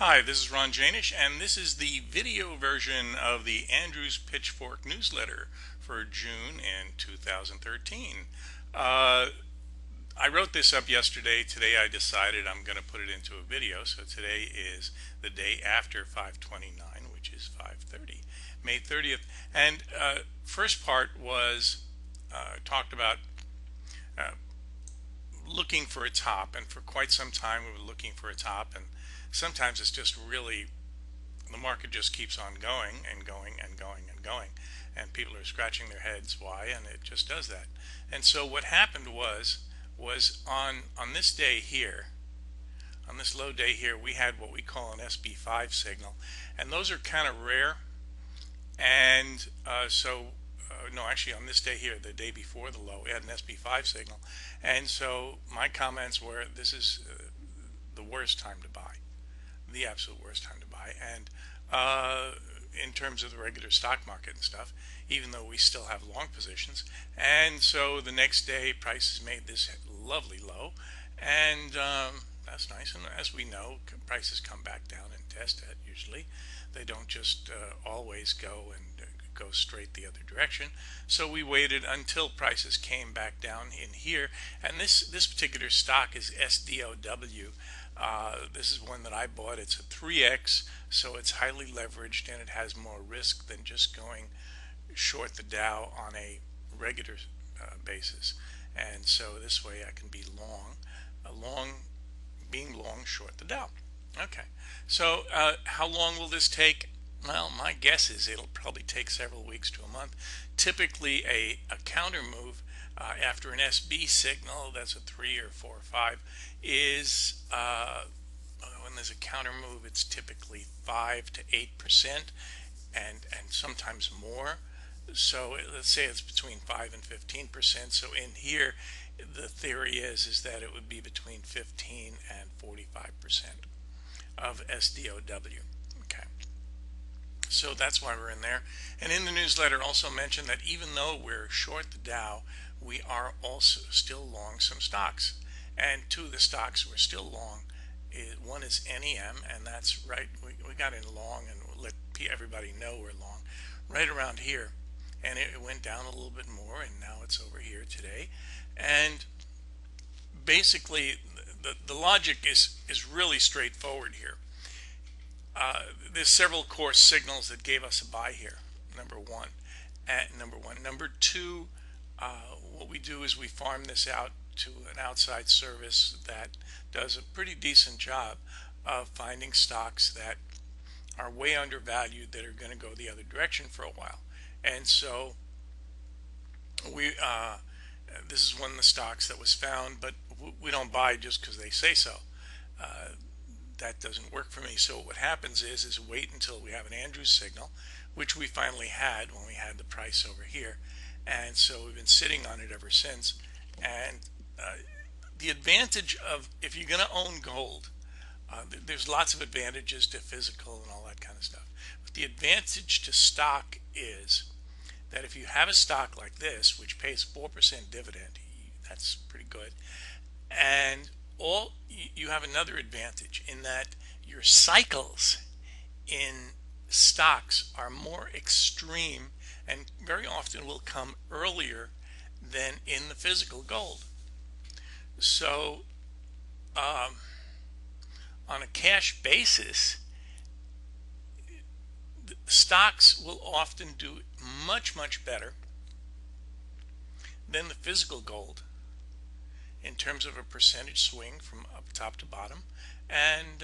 Hi, this is Ron Janish, and this is the video version of the Andrews Pitchfork newsletter for June in 2013. Uh, I wrote this up yesterday. Today I decided I'm going to put it into a video. So today is the day after 5/29, which is 5/30, May 30th. And first part was talked about uh, looking for a top, and for quite some time we were looking for a top, and sometimes it's just really the market just keeps on going and going and going and going, and people are scratching their heads why, and it just does that. And so what happened was on this day here, on this low day here, we had what we call an SB5 signal, and those are kind of rare. And no, actually, on this day here, the day before the low, we had an SB5 signal, and so my comments were, this is the worst time to buy, the absolute worst time to buy. And in terms of the regular stock market and stuff, even though we still have long positions. And so the next day, prices made this lovely low, and that's nice. And as we know, prices come back down and test it. Usually, they don't just always go and go straight the other direction. So we waited until prices came back down in here, and this particular stock is SDOW. This is one that I bought. It's a 3x, so it's highly leveraged, and it has more risk than just going short the Dow on a regular basis. And so this way I can be being long short the Dow. Okay, so how long will this take? Well, my guess is it'll probably take several weeks to a month. Typically, a counter move after an SB signal, that's a 3 or 4 or 5, is when there's a counter move, it's typically 5 to 8%, and sometimes more. So let's say it's between 5 and 15%. So in here, the theory is that it would be between 15 and 45% of SDOW. Okay. So that's why we're in there. And in the newsletter also mentioned that even though we're short the Dow, we are also still long some stocks. And two of the stocks we're still long. One is NEM, and that's right. We got in long, and we'll let everybody know we're long right around here. And it went down a little bit more, and now it's over here today. And basically, the logic is really straightforward here. There's several core signals that gave us a buy here. Number one. Number two, what we do is we farm this out to an outside service that does a pretty decent job of finding stocks that are way undervalued, that are going to go the other direction for a while. And so this is one of the stocks that was found, but we don't buy just because they say so. That doesn't work for me. So what happens is wait until we have an Andrews signal, which we finally had when we had the price over here. And so we've been sitting on it ever since. And the advantage of, if you're going to own gold, there's lots of advantages to physical and all that kind of stuff. But the advantage to stock is that if you have a stock like this, which pays 4% dividend, that's pretty good. And you have another advantage in that your cycles in stocks are more extreme and very often will come earlier than in the physical gold. So on a cash basis, stocks will often do much better than the physical gold in terms of a percentage swing from up top to bottom. And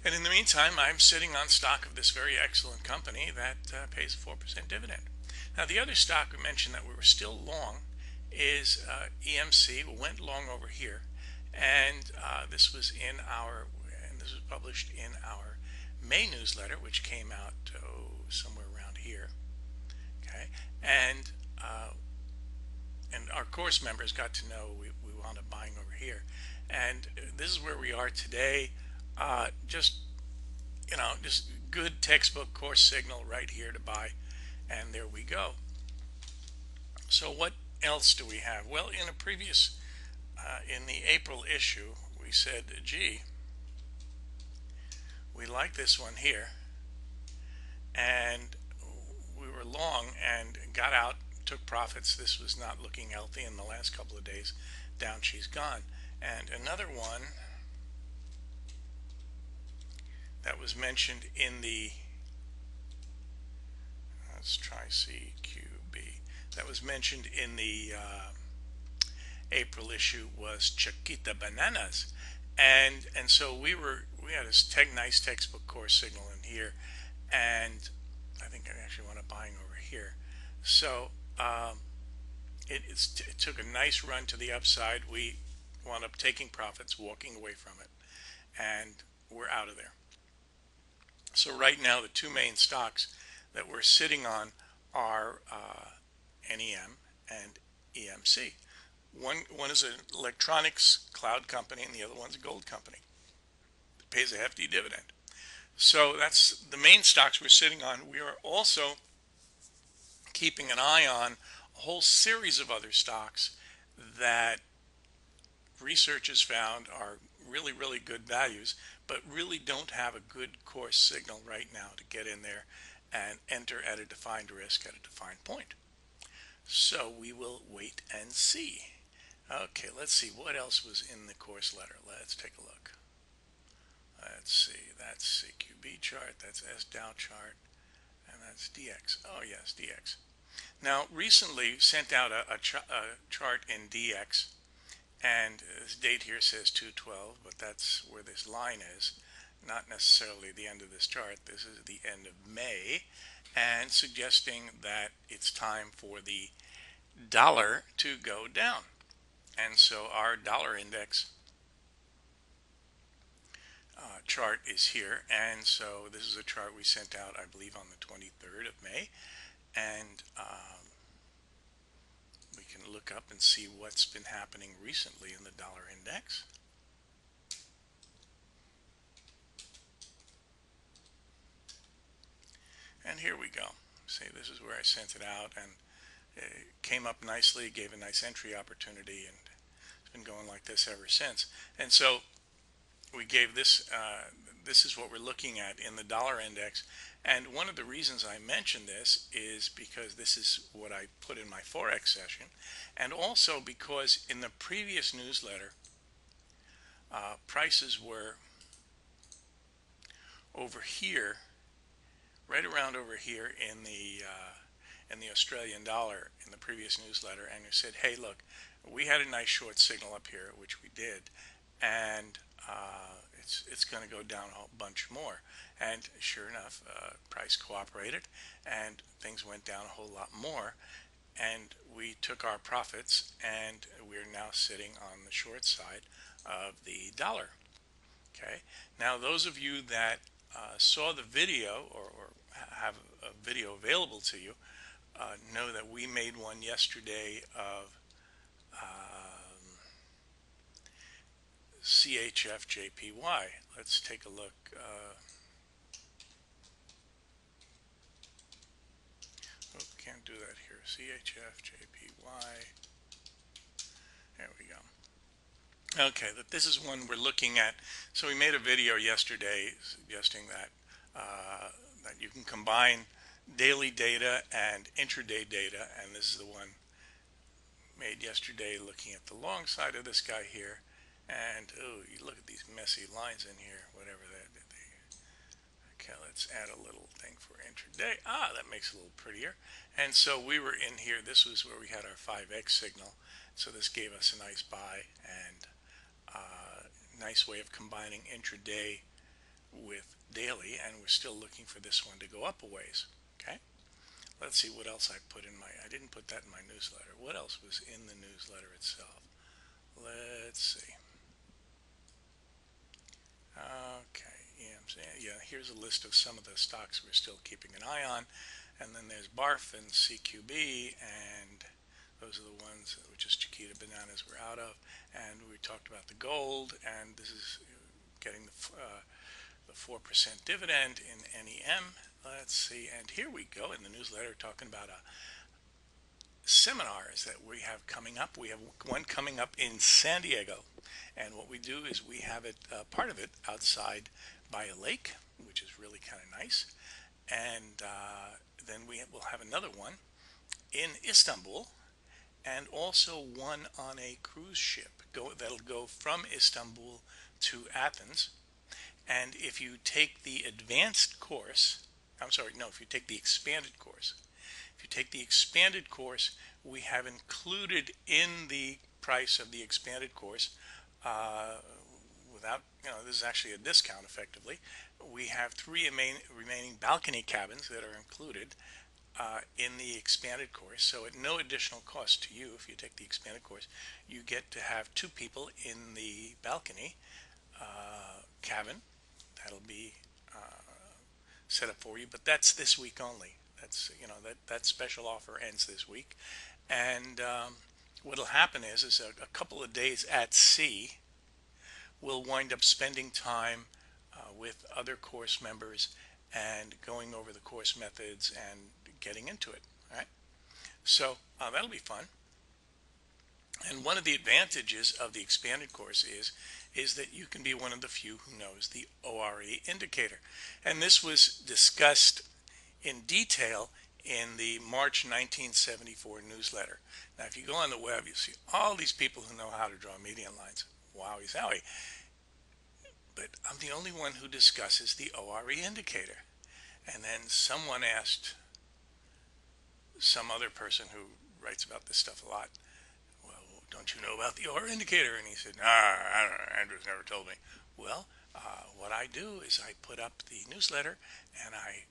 in the meantime, I'm sitting on stock of this very excellent company that pays a 4% dividend. Now, the other stock we mentioned that we were still long is EMC. We went long over here, and this was published in our May newsletter, which came out somewhere around here. Okay, and our course members got to know we wound up buying over here, and this is where we are today. Just good textbook course signal right here to buy, and there we go. So what else do we have? Well, in a previous in the April issue, we said, gee, we like this one here, and we were long and got out, took profits. This was not looking healthy in the last couple of days. Down she's gone. And another one that was mentioned in the, let's try CQB, that was mentioned in the April issue was Chiquita Bananas. And so we had a nice textbook course signal in here, and I think I actually wound up buying over here. So it took a nice run to the upside. We wound up taking profits, walking away from it, and we're out of there. So right now, the two main stocks that we're sitting on are NEM and EMC. One is an electronics cloud company, and the other one's a gold company. It pays a hefty dividend. So that's the main stocks we're sitting on. We are also keeping an eye on a whole series of other stocks that research has found are really, really good values, but really don't have a good course signal right now to get in there and enter at a defined risk at a defined point. So we will wait and see. Okay, let's see what else was in the course letter. Let's take a look. Let's see, that's CQB chart, that's S-Dow chart, and that's DX. Oh yes, DX. Now, recently sent out a chart in DX, and this date here says 212, but that's where this line is, not necessarily the end of this chart. This is the end of May, and suggesting that it's time for the dollar to go down. And so our dollar index chart is here, and so this is a chart we sent out, I believe, on the 23rd of May, and we can look up and see what's been happening recently in the dollar index. And here we go. See, this is where I sent it out, and it came up nicely, gave a nice entry opportunity, and it's been going like this ever since. And so we gave this, this is what we're looking at in the dollar index. And one of the reasons I mention this is because this is what I put in my Forex session, and also because in the previous newsletter, prices were over here, right around over here in the Australian dollar in the previous newsletter, and we said, hey, look, we had a nice short signal up here, which we did, and it's going to go down a bunch more. And sure enough, price cooperated, and things went down a whole lot more, and we took our profits, and we're now sitting on the short side of the dollar. Okay, now those of you that saw the video or have a video available to you know that we made one yesterday of CHFJPY. Let's take a look. Oh, can't do that here. CHFJPY. There we go. Okay, this is one we're looking at. So we made a video yesterday suggesting that that you can combine daily data and intraday data, and this is the one made yesterday looking at the long side of this guy here. And oh, you look at these messy lines in here, whatever that. Okay, let's add a little thing for intraday. Ah, that makes it a little prettier. And so we were in here. This was where we had our 5x signal. So this gave us a nice buy and nice way of combining intraday with daily. And we're still looking for this one to go up a ways. Okay. Let's see what else I put in my. I didn't put that in my newsletter. What else was in the newsletter itself? Let's see. Okay, yeah, here's a list of some of the stocks we're still keeping an eye on. And then there's BARF and CQB, and those are the ones, which is Chiquita Bananas, we're out of. And we talked about the gold, and this is getting the 4% dividend in NEM. Let's see, and here we go in the newsletter talking about a seminars that we have coming up. We have one coming up in San Diego, and what we do is we have it part of it outside by a lake, which is really kind of nice, and then we will have another one in Istanbul, and also one on a cruise ship that'll go from Istanbul to Athens. And if you take the advanced course, I'm sorry, no, if you take the expanded course, if you take the expanded course, we have included in the price of the expanded course, uh, without, this is actually a discount effectively. We have three remaining balcony cabins that are included in the expanded course. So at no additional cost to you, if you take the expanded course, you get to have two people in the balcony cabin. That'll be set up for you, but that's this week only. That's that special offer ends this week, and what'll happen is a couple of days at sea, we'll wind up spending time with other course members and going over the course methods and getting into it. All right, so that'll be fun. And one of the advantages of the expanded course is that you can be one of the few who knows the ORE indicator. And this was discussed in detail in the March 1974 newsletter. Now, if you go on the web, you see all these people who know how to draw median lines. Wowie zowie. But I'm the only one who discusses the ORE indicator. And then someone asked some other person who writes about this stuff a lot, well, don't you know about the OR indicator? And he said, nah, I don't know, Andrew's never told me. Well, what I do is I put up the newsletter and I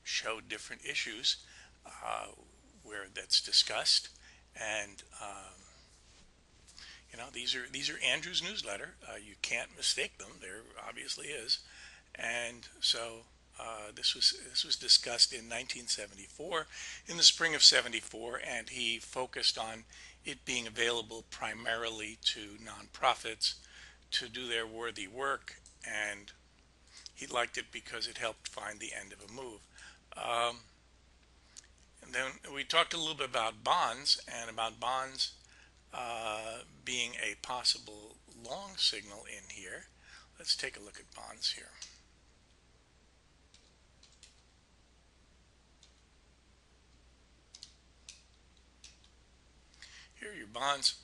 show different issues where that's discussed, and these are Andrew's newsletter. You can't mistake them. There obviously is, and so this was discussed in 1974, in the spring of '74, and he focused on it being available primarily to nonprofits to do their worthy work, and he liked it because it helped find the end of a move. And then we talked a little bit about bonds, and about bonds being a possible long signal in here. Let's take a look at bonds here. Here are your bonds.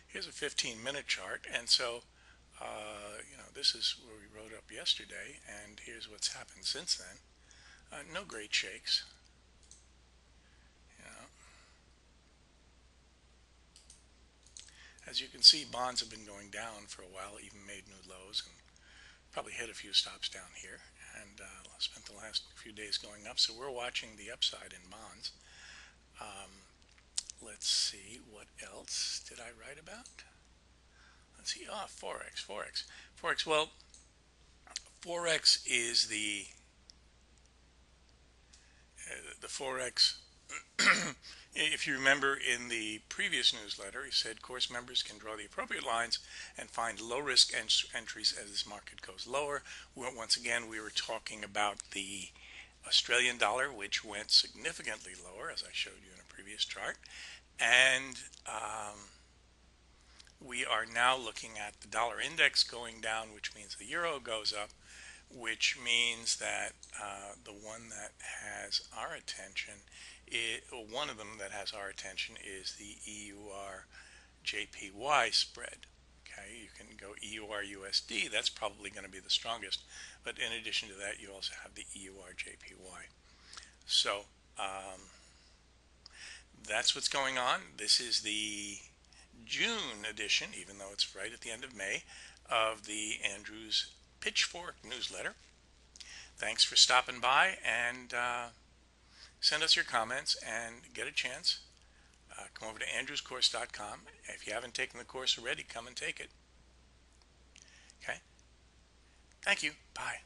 Here's a 15-minute chart, and so this is where we wrote up yesterday, and here's what's happened since then. No great shakes. As you can see, bonds have been going down for a while, even made new lows, and probably hit a few stops down here, and spent the last few days going up. So we're watching the upside in bonds. Let's see, what else did I write about? Let's see, Forex. Well, Forex is the Forex. If you remember in the previous newsletter, he said course members can draw the appropriate lines and find low risk entries as this market goes lower. Once again, we were talking about the Australian dollar, which went significantly lower, as I showed you in a previous chart. And we are now looking at the dollar index going down, which means the euro goes up, which means that the one that has our attention, one of them that has our attention is the EUR JPY spread. Okay, you can go EUR USD, that's probably going to be the strongest, but in addition to that, you also have the EUR JPY. So that's what's going on. This is the June edition, even though it's right at the end of May, of the Andrew's Pitchfork newsletter. Thanks for stopping by, and send us your comments, and get a chance. Come over to andrewscourse.com. If you haven't taken the course already, come and take it. Okay? Thank you. Bye.